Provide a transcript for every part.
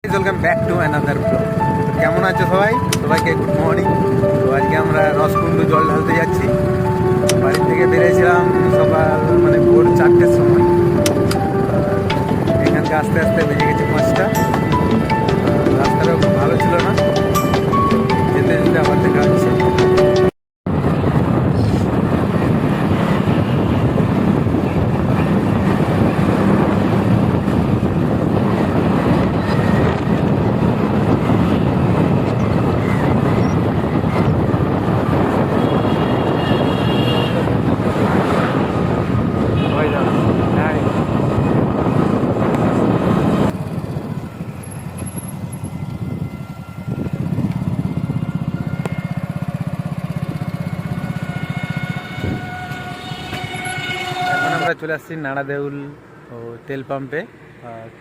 Welcome back to another blog. কেমন আছো সবাই? সবাইকে গুড মর্নিং। তো আজকে আমরা রসকুন্ডু জল ঢালতে যাচ্ছি। বাড়ি থেকে বেরিয়েছিলাম সকাল ভোর 4টের সময়। এখানকে আস্তে আস্তে বেজে গেছে 5টা। রাস্তাটাও খুব ভালো ছিল না, যেতে যেতে আবার দেখা হচ্ছে। আমরা চলে আসছি নাড়াদেউল ও তেল পাম্পে।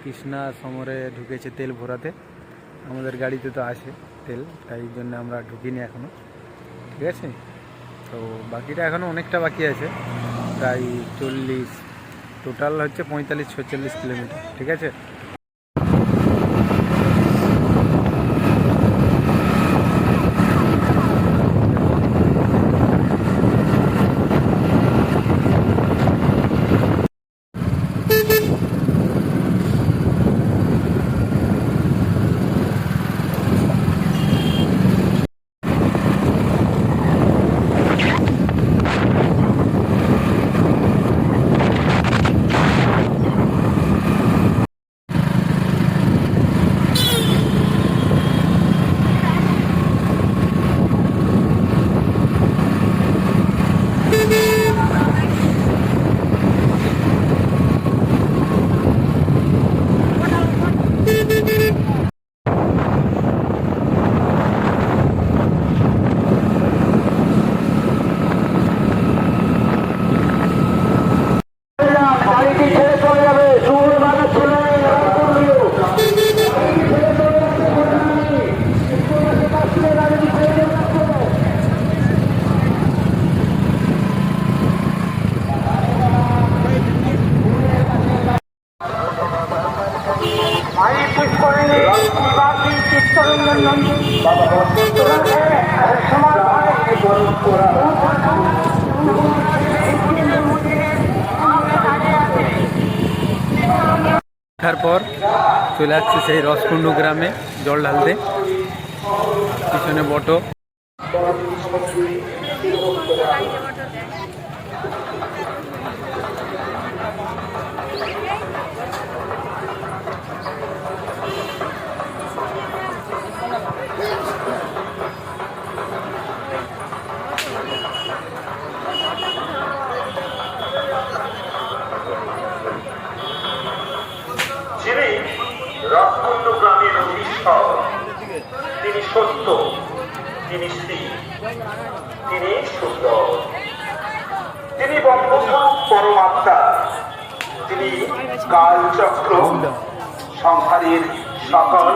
কৃষ্ণা সমরে ঢুকেছে তেল ভরাতে। আমাদের গাড়িতে তো আসে তেল, তাই জন্য আমরা ঢুকিনি এখনও। ঠিক আছে, তো বাকিটা এখনও অনেকটা বাকি আছে, প্রায় 40, টোটাল হচ্ছে 45-46 কিলোমিটার। ঠিক আছে, তারপর চলে আসছে সেই রসকুন্ডু গ্রামে জল ঢালতে। পিছনে বটো। যিনি রসকুন্ডু গ্রামের অধীশ্বর, তিনি সত্য, তিনি শ্রী, তিনি সুন্দর, তিনি ব্রহ্মস্বরূপ পরমাত্মা, তিনি কালচক্র সংসারের সকল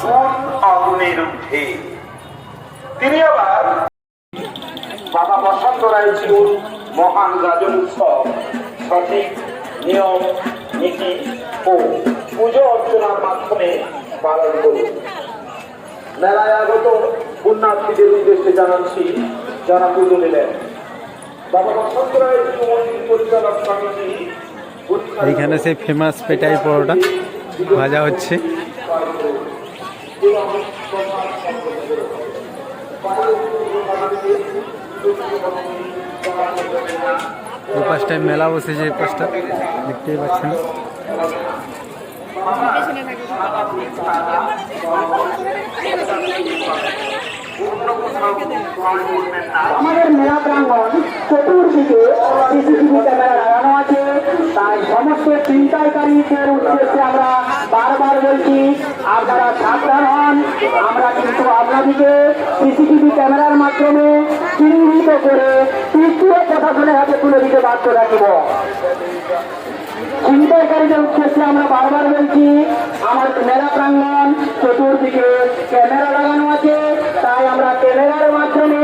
গুণ অগুণের ঊর্ধ্বে। তিনি আবার বাবা বসন্ত রায়জির মহান গাজন উৎসব সঠিক নিয়ম নীতি ও পুজো অর্চনার মাধ্যমে পালন করুন। মেলায় আগত পুণ্যার্থীদের উদ্দেশ্যে জানাচ্ছি যারা পুজো দিলেন। বাবা বসন্ত রায় মন্দির পরিচালক সমিতি এইখানে সেই ফেমাস পেটাই পরোটা ভাজা হচ্ছে। এই পাশটায় মেলা বসেছে, এই পাশটা দেখতেই পাচ্ছেন। আমাদের মেলা প্রাঙ্গণ চতুর্দিকে সিসিটিভি ক্যামেরা লাগানো আছে, তাই সমস্ত ছিনতাইকারীদের উদ্দেশ্যে আমরা বারবার বলছি আপনারা সাবধান হন। আমরা কিন্তু আপনাদেরকে সিসিটিভি ক্যামেরার মাধ্যমে চিহ্নিত করে তৃতীয় প্রশাসনের হাতে তুলে দিতে বাধ্য রাখব। ছিনতাইকারীদের উদ্দেশ্যে আমরা বারবার বলছি আমার মেলা প্রাঙ্গণ চতুর্দিকে ক্যামেরা লাগানো আছে, তাই আমরা ক্যামেরার মাধ্যমে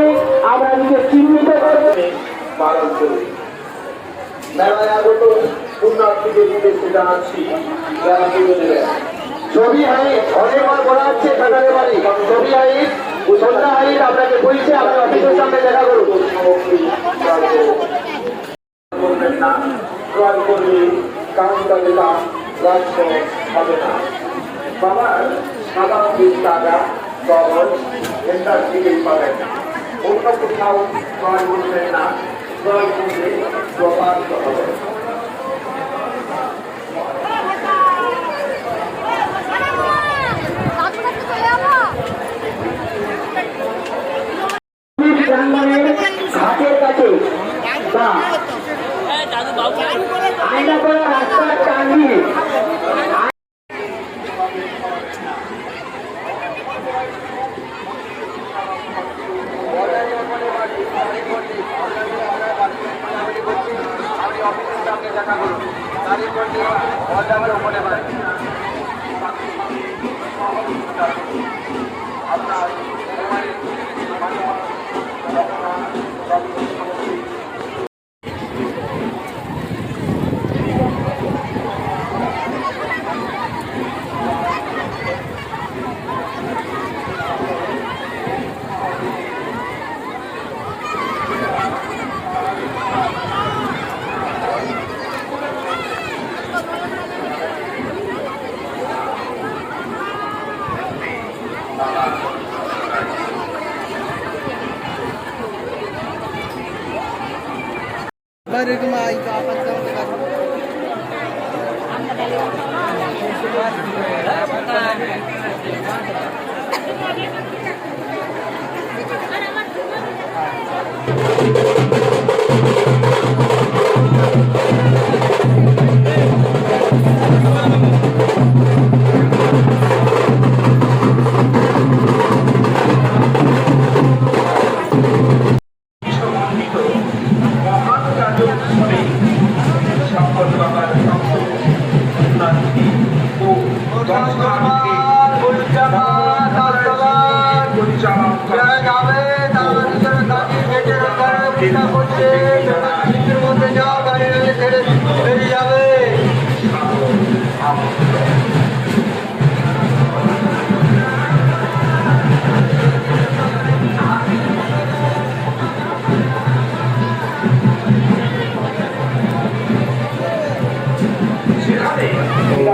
আমরা নিজে চিহ্নিত করব। মেলায় আগত পুণ্যার্থীদের উদ্দেশ্যে জানাচ্ছি যারা পুজো দেবেন। ছবি হাইট অনেকবার বলা হচ্ছে সকালে বাড়ি ছবি হাইট সন্ধ্যা হাইট আপনাকে বলছে আপনি অফিসের সামনে দেখা করুন। করবেন না, ক্রয় করলে কাউন্টারে দাম রাজ্য হবে না। বাবার সাদা টাকা কবর এটার দিকেই পাবেন, অন্য কোথাও ক্রয় করবেন না, ক্রয় করলে প্রপাত হবে। ঘাটের কাছে বা আয়না করা রাস্তার টাঙ্গি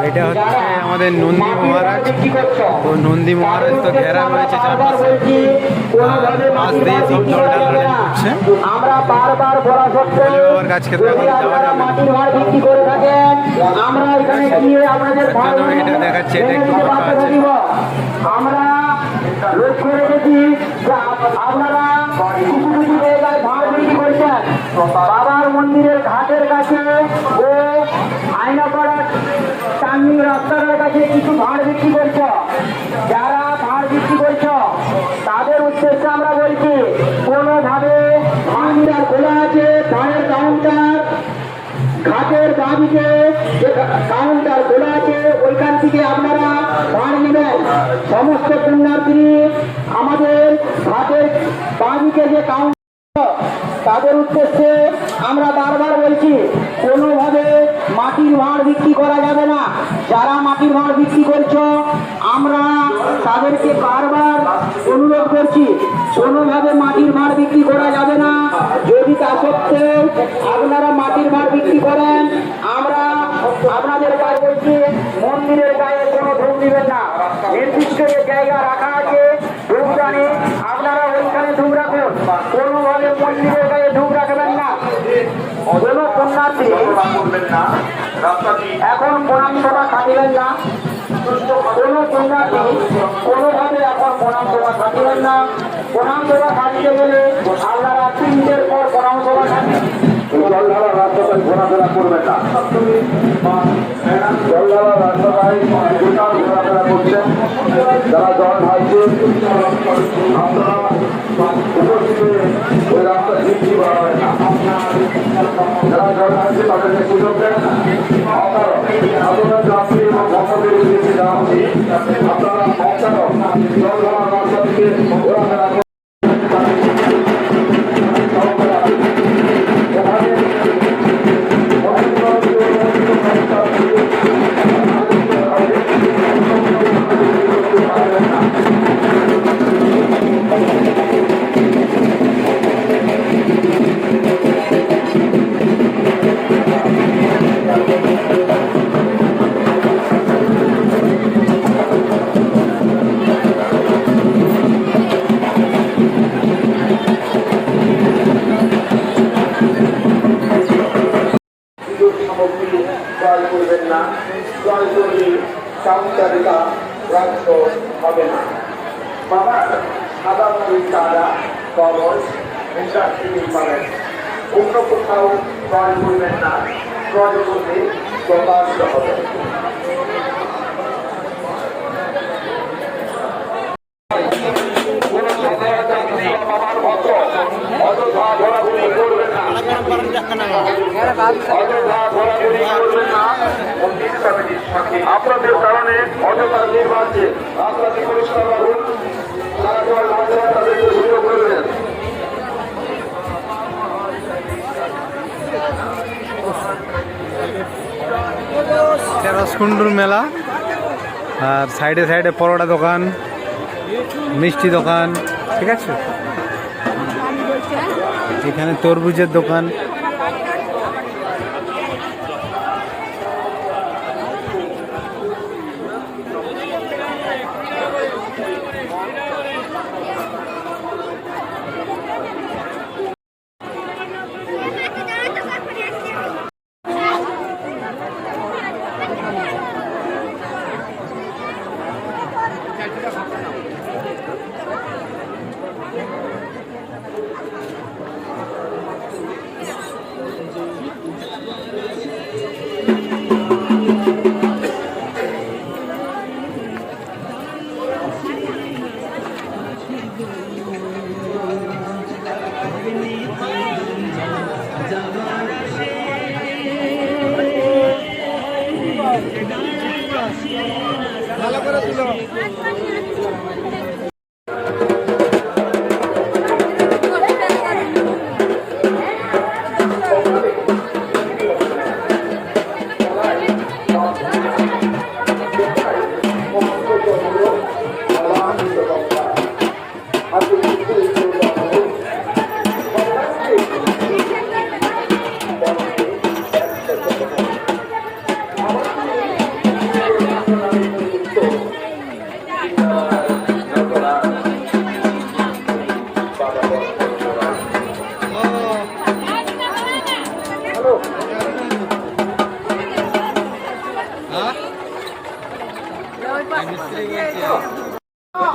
এটা হচ্ছে আমাদের নন্দী মহারাজ। তো নন্দী মহারাজ তো ঘেরা রয়েছে চারপাশে, পাশ দিয়ে সব জল ঢালাঢালি করছে। আমরা বারবার বলা সত্ত্বেও বাবার কাছ থেকে এখন যাওয়া যাবে না। মাটির ভাড় বিক্রি করে থাকেন, আমরা এখানে গিয়ে আপনাদের ভাড় এটা দেখাচ্ছে, এটা একটু ফাঁকা আছে। আমরা লক্ষ্য রেখেছি যে আপনারা কিছু কিছু জায়গায় ভাড় বিক্রি করছেন। বাবার মন্দিরের ঘাটের কাছে ও আয়নাপাড়া টাঙ্গি রাস্তার কাছে কিছু ভাড় বিক্রি করছ। যারা ভাড় বিক্রি করছ তাদের উদ্দেশ্যে আমরা বলছি, কোনোভাবে কাউন্টার খোলা আছে, ভাড়ের কাউন্টার ঘাটের বাঁদিকে যে কাউন্টার খোলা আছে ওইখান থেকে আপনারা ভাড় নেবেন। সমস্ত পুণ্যার্থী আমাদের ঘাটের বাঁদিকে যে কাউন্টার তাদের উদ্দেশ্যে আমরা বারবার বলছি, কোনোভাবে মাটির ভাড় বিক্রি করা যাবে না। যারা মাটির ভাড় বিক্রি করছো আমরা তাদেরকে বারবার অনুরোধ করছি, কোনোভাবে মাটির ভাড় বিক্রি করা যাবে না। যদি তা সত্ত্বেও আপনারা মাটির ভাড় বিক্রি করেন, আমরা আপনাদের কাছে বলছি, মন্দিরের গায়ে কোনো ধূপ দিবেন না। নির্দিষ্ট যে জায়গা রাখা আছে ধূপদানি, আপনারা ওইখানে ধূপ রাখুন। কোনোভাবে মন্দিরের গায়ে ধূপ রাখবেন না। কোনো পুণ্যার্থী এখন প্রণাম সভা খাটিবেন না। কোনো পুণ্যার্থী কোনোভাবে এখন প্রণাম সভা খাটিবেন না। প্রণাম সভা খাটিতে গেলে আপনারা 3 মিনিটের পর প্রণাম সভা খাটিবেন। জল ঢালা রাস্তায় ঘোরাফেরা করবেন না। জল ঢালা রাস্তায় ঘোরাফেরা করছেন, যারা জল ঢালছে আপনারা উপস্থিত ওই রাস্তা বৃদ্ধি করা হয় না। যারা জল ঢালছে তাদেরকে সুযোগ দেন। আপনারা যাত্রী এবং ভক্তদের উদ্দেশ্যে দেওয়া হচ্ছে, আপনারা জল ঢালা রাস্তা থেকে ঘোরাফেরা করবেন। গ্রাহ্য হবে না। বাবার সাদা মুড়ির চারা কবল ইন্ডাস্ট্রি পাবেন, অন্য কোথাও ক্রয় করবেন না, ক্রয় করলে প্রকাশিত হবে। অযথা ঘোরাঘুরি করবেন না, অযথা ঘোরাঘুরি করবেন না। মন্দির কমিটির সাথে আপনাদের কারণে অযথা নির্বাচে আপনাকে পরিষ্কার রাখুন, তারা তোমার মাঝে তাদেরকে সুযোগ করবেন। রসকুন্ডুর মেলা, আর সাইডে সাইডে পরোটা দোকান, মিষ্টি দোকান, ঠিক আছে। এখানে তরমুজের দোকান।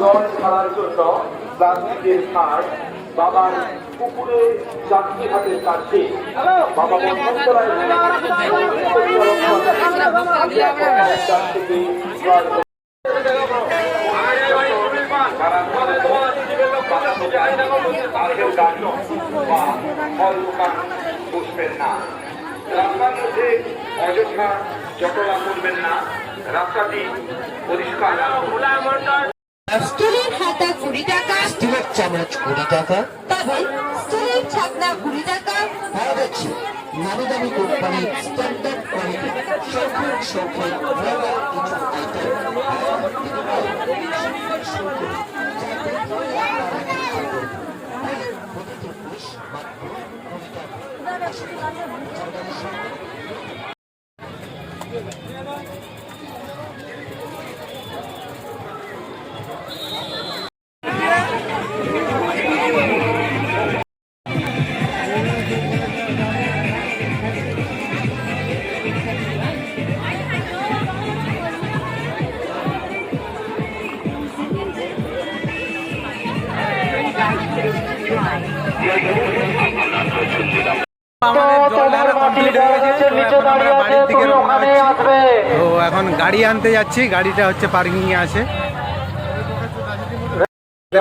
জল ছাড়ার জন্য প্লাস্টিকের সার বাবার পুকুরে চাকরি হাতের কাছে বাবা বসন্তরায় বসবেন না, রাস্তার মধ্যে অযথা জটলা করবেন না, রাস্তাটি পরিষ্কার রাখুন। স্টিলের হাতা 20 টাকা, স্টিলের চামচ 20 টাকা, তবে স্টিলের ছাকনা 20 টাকা। পাওয়া যাচ্ছে নামি দামি কোম্পানির স্ট্যান্ডার্ড কোয়ালিটি শৌখিন ব্র্যান্ডের কিছু আমাদের জল ঢালা কমপ্লিট হয়ে গেছে, তো এখন আমরা বাড়ির দিকে রওনা হচ্ছি। তো এখন গাড়ি আনতে যাচ্ছি, গাড়িটা হচ্ছে পার্কিং এ আছে,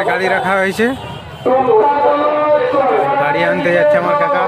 গাড়ি রাখা হয়েছে। গাড়ি আনতে যাচ্ছে আমার কাকা।